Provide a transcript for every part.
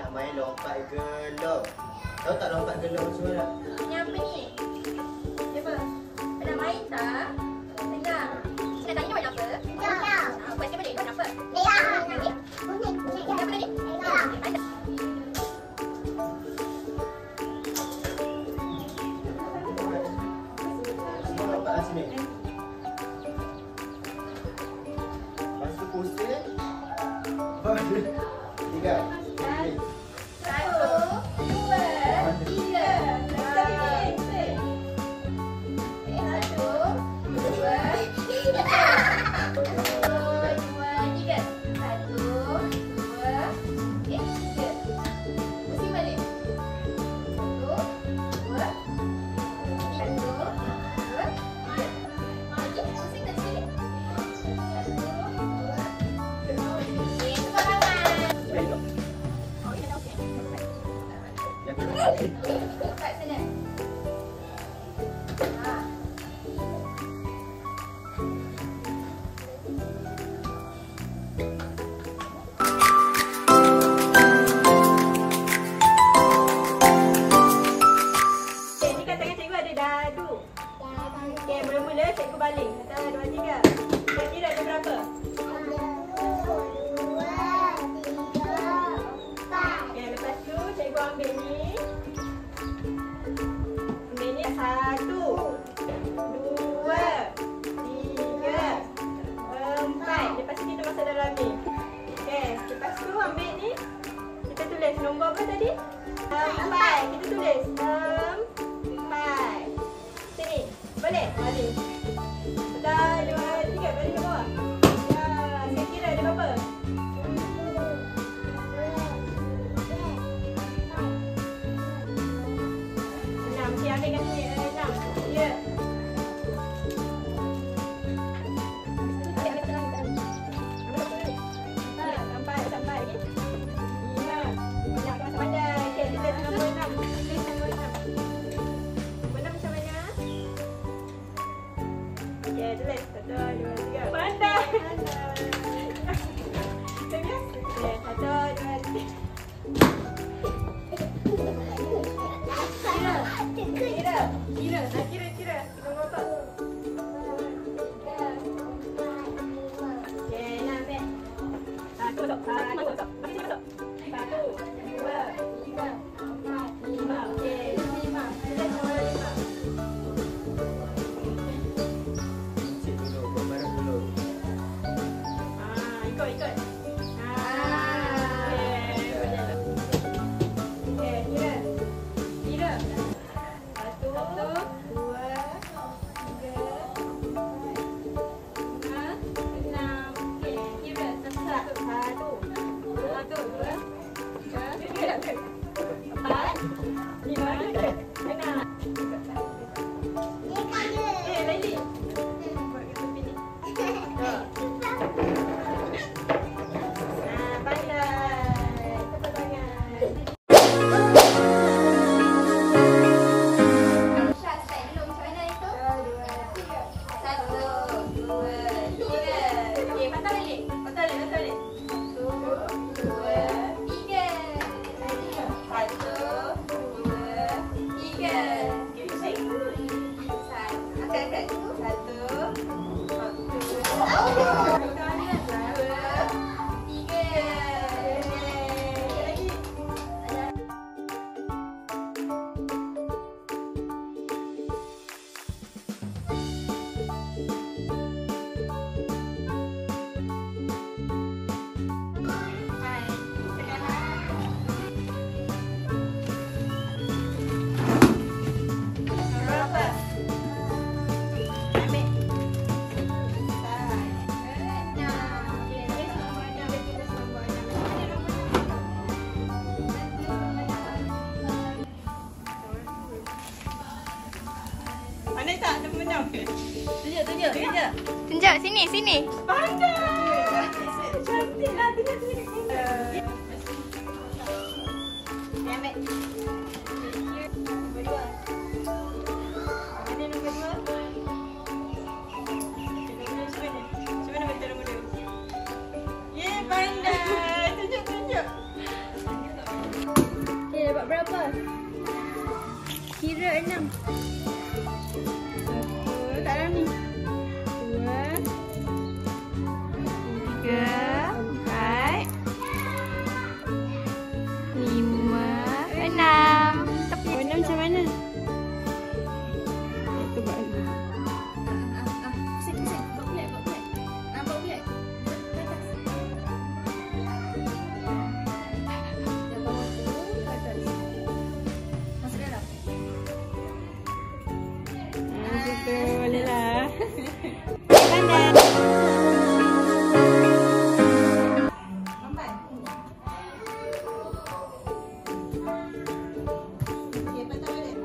nak main lompat gelap. Tahu tak lompat gelap macam mana? Yang apa ni? Siapa? Pernah main tak? Tengah. Saya tanya warna apa? Merah. Buat siapa tadi? Warna apa? Merah. Kuning. Kuning. Apa tadi? Merah. Semua lompat kat sini. Lepas tu pusing. Tiga. Kat sana. Ni kat tangan cikgu ada dadu. Okey, mula-mula cikgu baling. 1, 2, 3. Kira ada berapa? 1, 2, 3, 4. Okey, lepas tu cikgu ambil ni. 1, 2, 3, 4. Lepas tu kita masuk dalam ni. Okey, lepas tu ambil ni. Kita tulis nombor apa tadi? 4. Kita tulis 4. Sini. Boleh? Balik. 1, 2, 3. Balik ke bawah. Ya, saya kira ada berapa? 6. Okey, ambil kat sini. 6. Ya. Sampai. Okey. 5. Banyak masa pandai. Okey, kita nombor 6. Tulis nombor 6. Nombor 6 macam mana? Okey, tulis. 1, 2, 3. Pandai. Tengok. Okey, 1, 2, 3. Kira. Kita berapa? Okey, nak ambil. Masuk. Masuk. 1, 2, 3, 4, 5. Okey, 5. Tulis nombor 5. Cik dulu, buat barang dulu. Ikut. Okey, kira. 1, 2, 3, 4, 5, 6. Okey, kira. 1, 2, 3, 4, 5, 6. Lagi. Buat kat tepi ni. Pandai. Tepuk tangan. Syah, start dulu. Macam mana itu? 1, 2, 3. Okey, patah balik. Patah balik. 1, 2, 3. 1, 2, 3. Okey, pusing. Angkat. 1, 2, Pandai tak ada pemenang? Tunjuk sini. Pandai! Cantik lah, tunjuk. Ambil. Nombor 2. Mana nombor 2? Cuba nombor betul nombor 2. Ye, pandai! Tunjuk. berapa? Kira 6. 1 kat dalam ni. 2 3 4 5 6. Tapi 6 macam mana? Itu buat lagi. Boleh lah. Pandai. Okey, patah balik.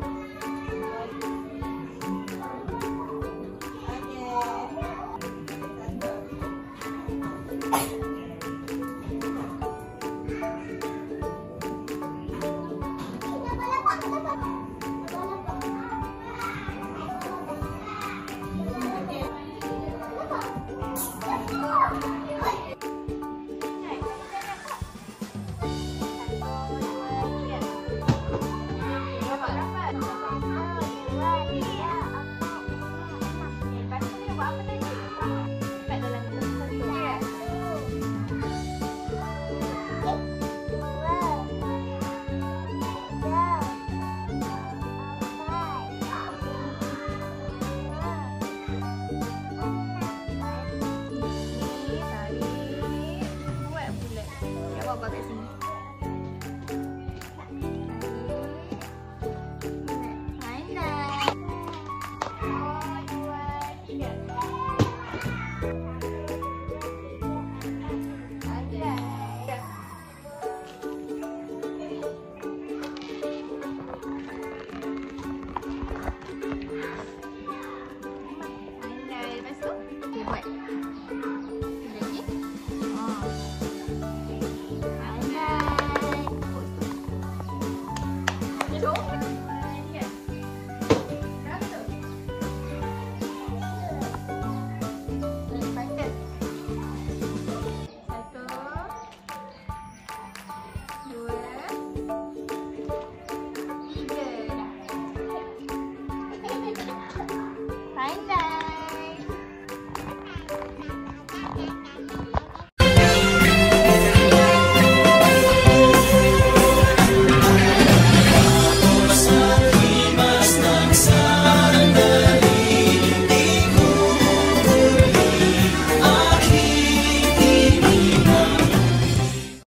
Bawa kat sini.